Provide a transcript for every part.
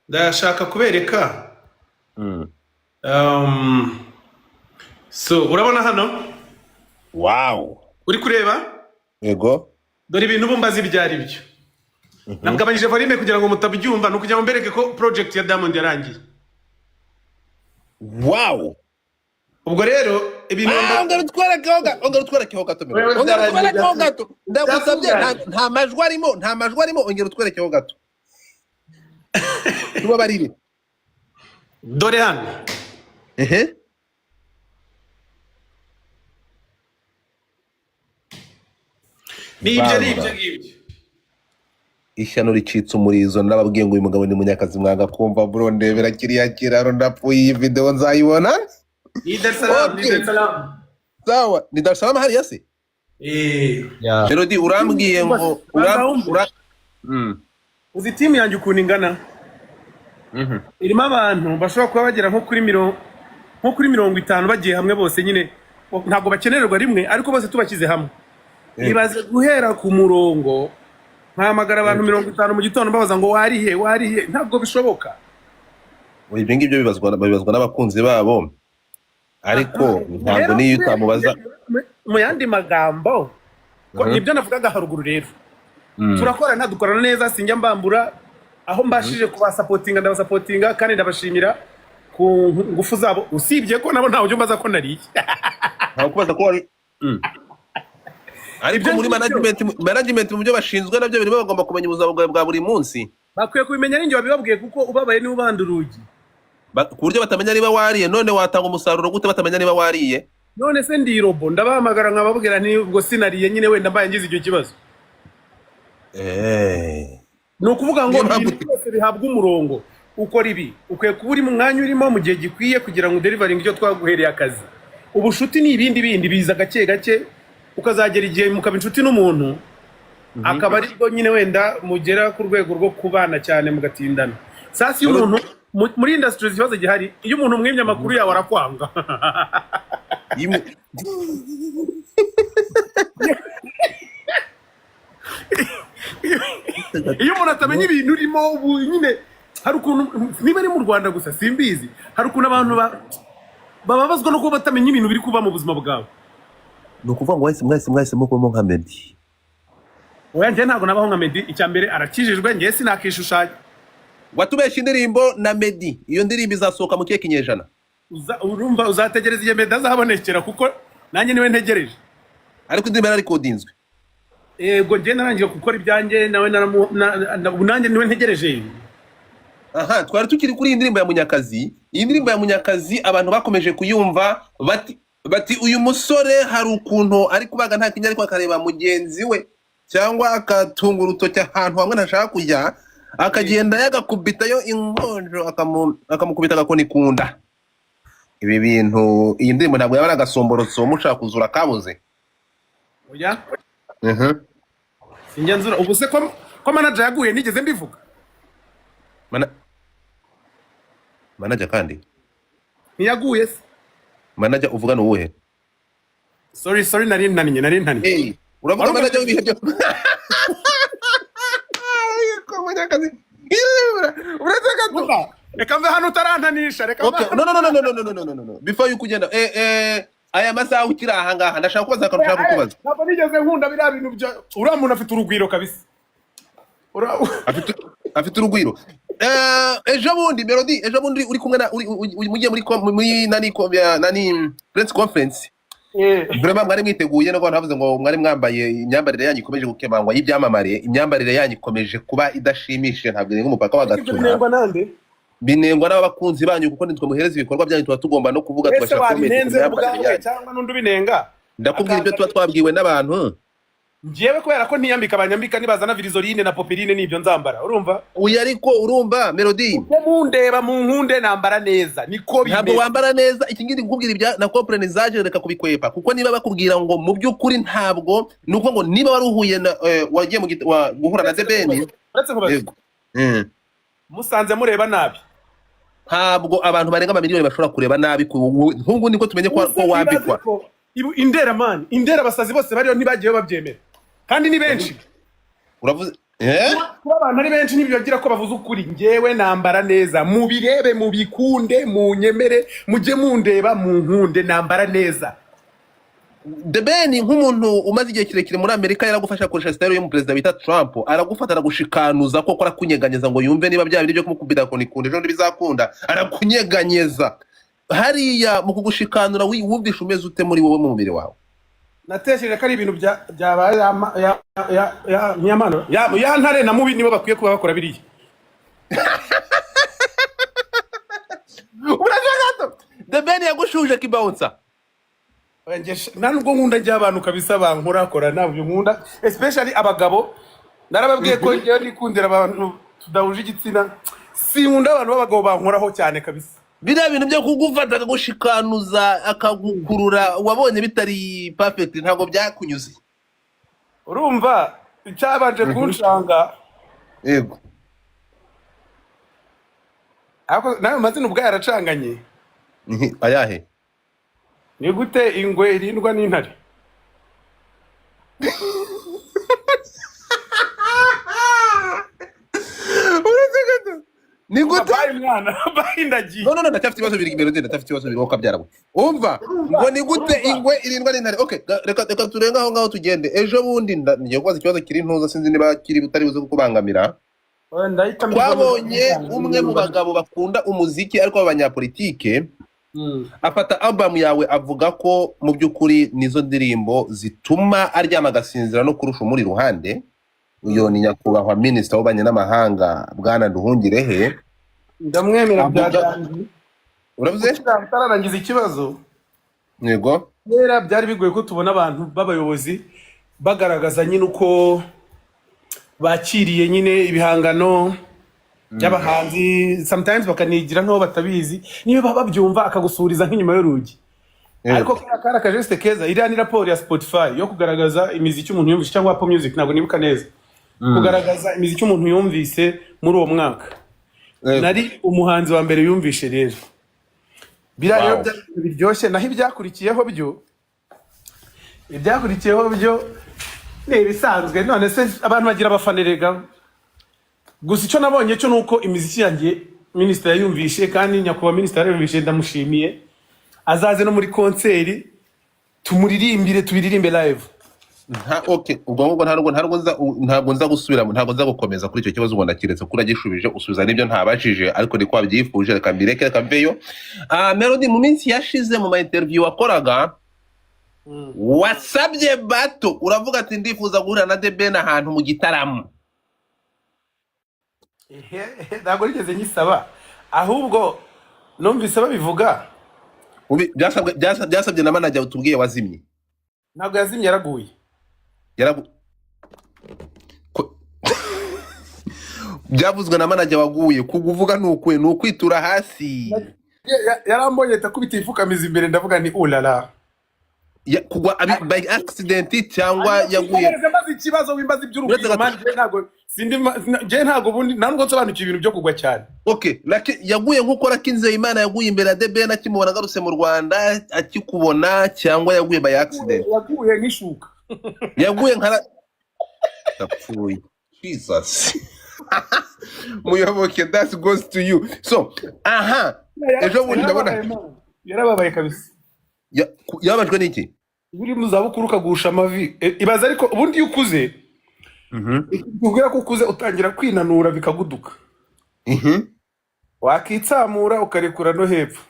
ndashaka kubereka Mm. um, so urabona hano Wow. uri kureba Yego. dore ibintu bumbazi ibyo ari byo nabwabanyije volume kugira ngo mutabyumva no kugira ngo mbereke ko project ya Diamond yarangiye. Wow. Ubwo rero ibintu Ongera utwerekeho gato. Ongera utwerekeho gato. Ndagusabye nta majwi arimo, ongera utwerekeho gato. Tuba barire. dore hano Ehe. ni ibyo ngibyo. Ishyano ricitse umurizo nababwiye ngo uyu mugabo ni munyakazi mwanga kumva bro ndebera kiriya kiraro ndapfuye iyi video nzayibona. Ni Dar es Salaam, ni Dar es Salaam. Sawa, ni Dar es Salaam hariya se? Yeah. Melody urambwiye ngo Uzi team yanjye ukuntu ingana? Irimo abantu bashobora kuba bagera nko kuri 50 bagiye hamwe bose nyine ntabwo bakenererwa rimwe ariko bose tubakize hamwe. Ibaze guhera ku murongo mpamagara abantu 50 mu gitondo babaza ngo warihe ntabwo bishoboka. ibyo ngibyo bibazwa n'abakunzi babo ariko ntabwo niyo utamubaza mu yandi magambo ko nibyo navugaga haruguru rero turakorana dukorana neza sinjya mbambura aho mbashije kubasapotinga ndabasapotinga kandi ndabashimira ku ngufu zabo usibye ko nabo ntawe mbaza ko nariye ntabwo kubaza ko wari ariko muri management mu byo bashinzwe nabyo birimo bagomba kumenya ubuzima bwa buri munsi bakwiye kubimenya n'ingiye babibabwiye kuko ubabaye ni ubanda urugi ku buryo batamenya niba wariye none watanga umusaruro gute batamenya niba wariye none se ndi robo ndabahamagara nkababwira nti ubwo sinariye nyine wenda mbaye ngize icyo kibazo ni ukuvuga ngo ibintu byose bihabwa umurongo ukora ibi ukwiye kuba uri mu mwanya urimo mu gihe gikwiye kugira ngo delivering icyo twaguhereye akazi ubushuti ni ibindi biza gake gake ukazagera igihe mukaba inshuti n'umuntu akaba ari bwo nyine wenda mugera ku rwego rwo kubana cyane mugatindana. Sasa iyo umuntu muri industry ikibazo gihari iyo umuntu mwimye amakuru yawe arakwanga iyo umuntu atamenya ibintu urimo ubu nyine hari ukuntu niba ari mu Rwanda gusa simbizi hari ukuntu abantu bababazwa no kuba batamenya ibintu biri kuba mu buzima bwawe. ni ukuvuga ngo mwese mukubamo nka Meddy oya njye ntabwo nabaho nka Meddy icyambere arakijijwe njye sinakishushanya watubesha indirimbo na Meddy iyo ndirimbo izasohoka mu kihe kinyejana urumva uzategereza igihe Meddy azahabonekera kuko nanjye niwe ntegereje ariko indirimbo yararikodinzwe yego njye narangiye gukora ibyanjye nawe nanjye niwe ntegereje. aha twari tukiri kuri iyi ndirimbo ya Munyakazi. Iyi ndirimbo ya Munyakazi abantu bakomeje kuyumva bati uyu musore hari ukuntu ari kubaga nta kinya ariko akareba mugenzi we cyangwa akatunga urutoki ahantu hamwe ntashaka kujya akagenda yagakubitayo inkonjo akamukubita agakoni kunda. Ibi bintu iyi ndirimbo ntabwo yaba ari agasomborotso mushaka kuzura kabuze oya sinjya nzura ubu se ko manager yaguye nigeze mbivuga manager kandi ntiyaguye se manager uvuga n'uwuhe sorry nari ntaniye uravuga manager w'ibihe byo ko Munyakazi uretse reka mve hano utarantanisha reka no before you kugenda aya masaha ukiri aha ngaha ndashaka kubaza akantu ushaka kubaza ntabwo nigeze nkunda biriya bintu bya uriya muntu afite urugwiro kabisa afite urugwiro ejo bundi Melody ejo bundi uri kumwe na mugiye muri nani press conference vraiment mwari mwiteguye no navuze ngo mwari mwambaye imyambarire yanyu ikomeje gukemangwa y'ibyamamare imyambarire yanyu ikomeje kuba idashimishije ntabwo iri nk'umupaka wa Gatuna binengwa n'abakunzi banyu kuko nitwe muhereza ibikorwa byanyu tuba tugomba no kuvuga tubashaka kumenza cyangwa n'undi binenga ndakubwira ibyo tuba twabwiwe n'abantu ngiyewe kubera ko ntiyambika abanyambika nibazana virizoline na popirine n'ibyo nzambara urumva uyu ariko urumva Melody ko mundeba mu nkunde nambara neza niko bimeze ntabwo wambara neza iki ngiri nkubwira ibya na comprene zaje reka kubikwepa kuko niba bakubwira ngo mu by'ukuri ntabwo nuko ngo niba waruhuye wagiye mu guhura na Debeni yego musanze mureba nabi ntabwo abantu barenga amamiliyoni bashobora kureba nabi nk'ubu niko tumenye ko wambikwa indera abasazi bose bariyo ntibagiye babyemera kandi ni benshi Eh? kuba abantu ari benshi ntibibagira ko bavuze ukuri. Njyewe nambara neza, mubirebe, mubikunde, munyemere, mujye mundeba, munkunde, nambara neza. The Ben nk'umuntu umaze igihe kirekire muri Amerika yaragufasha kurusha style y'umuperezida bita Trump, aragufata aragushikanuza koko arakunyeganyeza ngo yumve niba bya bindi byo kumukubita ko nikunde ejo bizakunda, arakunyeganyeza hariya mu kugushikanura wumvisha umeze ute muri wowe mu mubiri wawe? Natekereje ko ari ibintu byabaye ya ntare na mubi nibo bakwiye kuba bakora biriya. Urashaka The Ben yagushuje kibouncer. Nta nubwo nkunda njya abantu kabisa bankorakora ntabyo nkunda, especially abagabo. Narababwiye ko njyewe nikundira abantu tudahuje igitsina, sinkunda abantu b'abagabo bankoraho cyane kabisa. Biriya bintu byo kugufata akagushikanuza akagukurura wabonye bitari perfect ntabwo byakunyuze? Urumva icyabanje kunshanga, Yego. ariko nawe mazina ubwo yaracanganye. Ayahe? Ni gute ingwe irindwa n'intare? Ni gute? Bayi mwana, bayi ndagiye. No, ndafite ibibazo biri imbere ndende, ndafite ibibazo biri wokabyara. Umva, ngo ni gute ingwe irindwa n'intare? Okay, reka turenga aho ngaho tugende. Ejo bundi ngiye kubaza ikibazo kiri ntuza, sinzi niba kiri butari buze kukubangamira. Twabonye umwe mu bagabo bakunda umuziki ariko abanyapolitike afata album yawe avuga ko mu by'ukuri nizo ndirimbo zituma aryama agasinzira no kurusha umuri ruhande. Uyo ni nyakubahwa Minisitiri w'Ububanyi n'Amahanga Bwana Nduhungirehe. Ndamwemera byarangiye. Uravuze? Tararangiza ikibazo. Yego. Rero byari bigoye ko tubona abantu b'abayobozi bagaragaza nyine uko bakiriye nyine ibihangano by'abahanzi, sometimes bakanigira nto batabizi, niyo baba babyumva akagusuriza nk'inyuma y'urugi. Ariko kara kajeste keza iriya ni raporo ya Spotify yo kugaragaza imiziki umuntu yumvise, cyangwa Apple Music ntabwo nibuka neza, kugaragaza imiziki umuntu yumvise muri uwo mwaka. Nari umuhanzi wa mbere yumvishe rero. Biriya rero biryoshye, naho ibyakurikiyeho byo ni ibisanzwe. None se abantu bagira abafanerega. Gusa icyo nabonye cyo nuko imiziki yanjye Minisitiri yumvishe, kandi nyakubahwa Minisitiri yumvishe, ndamushimiye. Azaze no muri konseri tumuririmbire, tubiririmbe live. Okay, ubwo ngo ntabwo nza gusubiramo, ntabwo nza gukomeza kuri icyo kibazo, ubwo ndakiretse kuri agishubije usubiza n'ibyo ntabashije, ariko ni kwa byifuje reka mbireke reka mveyo. Melody, mu minsi yashize mu ma interview wakoraga wasabye bato uravuga ati ndifuza guhura na The Ben ahantu mu gitaramo. Ntabwo rigeze nyisaba, ahubwo numvise babivuga. Byasabye na manager utubwiye wazimye. Ntabwo yazimye, yaraguye. Byavuzwe na manager waguye, kuguvuga nukwe nukwitura hasi. Yarambonye takubita ifukamiza imbere, ndavuga ni ulala. Kugwa by accident cyangwa yaguye. Maze ikibazo wimbaza iby'urubyiruko, ntabwo bundi ntabwo nsobanukiye ibintu byo kugwa cyane. Okay, yaguye nkuko Rakinze Imana yaguye imbere ya The Ben akimubona agarutse mu Rwanda akikubona, cyangwa yaguye by accident? Yaguye nk'ishuka. Yaguye nkara tapfuye. Jesus. Muyoboke, that goes to you. So, ejo bundi ndabona yarababaye kabisa. Yabajwe n'iki? Uri mu zabukuru ukagusha amavi. Ibaza ariko ubundi iyo ukuze, ubwira ko ukuze utangira kwinanura bikaguduka. Wakitsamura ukarekura no hepfo.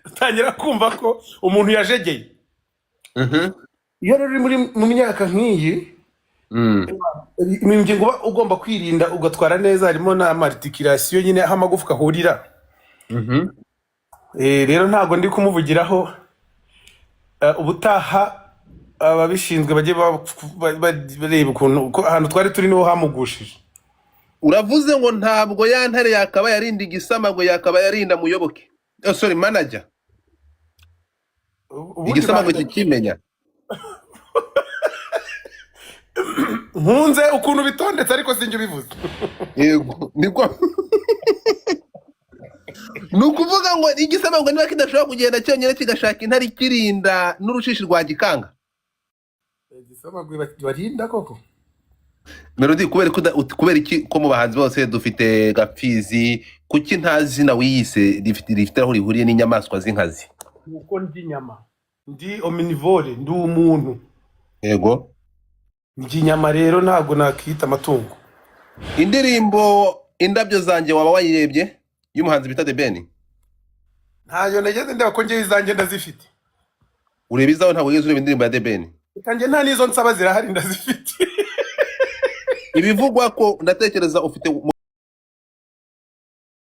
Utangira kumva ko umuntu yajegeye. Iyo rero uri mu myaka nk'iyi, ingingo ugomba kwirinda ugatwara neza, harimo na articulation nyine aho amagufwa ahurira. Rero ntabwo ndi kumuvugiraho. Ubutaha ababishinzwe bajye bareba ukuntu ahantu twari turi niho hamugushije. Uravuze ngo ntabwo ya ntare yakaba yarinda igisamago, yakaba yarinda Muyoboke. Sorry, manager. Igisamago kikimenya. Nkunze ukuntu bitondetse ariko sinjye bivuze. Yego, niko. Nukuvuga ngo igisamago niba kidashobora kugenda cyonyine kigashaka intare kirinda n'urushishi rwa Gikanga. Samagwe barinda koko. Melody kubera iki ko mu bahanzi bose dufite Gapfizi kuki nta zina wiyise rifite aho rihuriye n'inyamaswa z'inkazi? Uko ndi nyama. Ndi omnivore, ndi umuntu. Yego. Ndi nyama rero ntabwo nakita amatungo. Indirimbo Indabyo zanjye waba wayirebye y'umuhanzi bita The Ben? Ntayo nageze ndeba ko ngiye izanjye ndazifite. Ureba izaho ntabwo wigeze ureba indirimbo ya The Ben? Kanjye nta nizo nsaba zirahari ndazifite. Ibivugwa ko ndatekereza ufite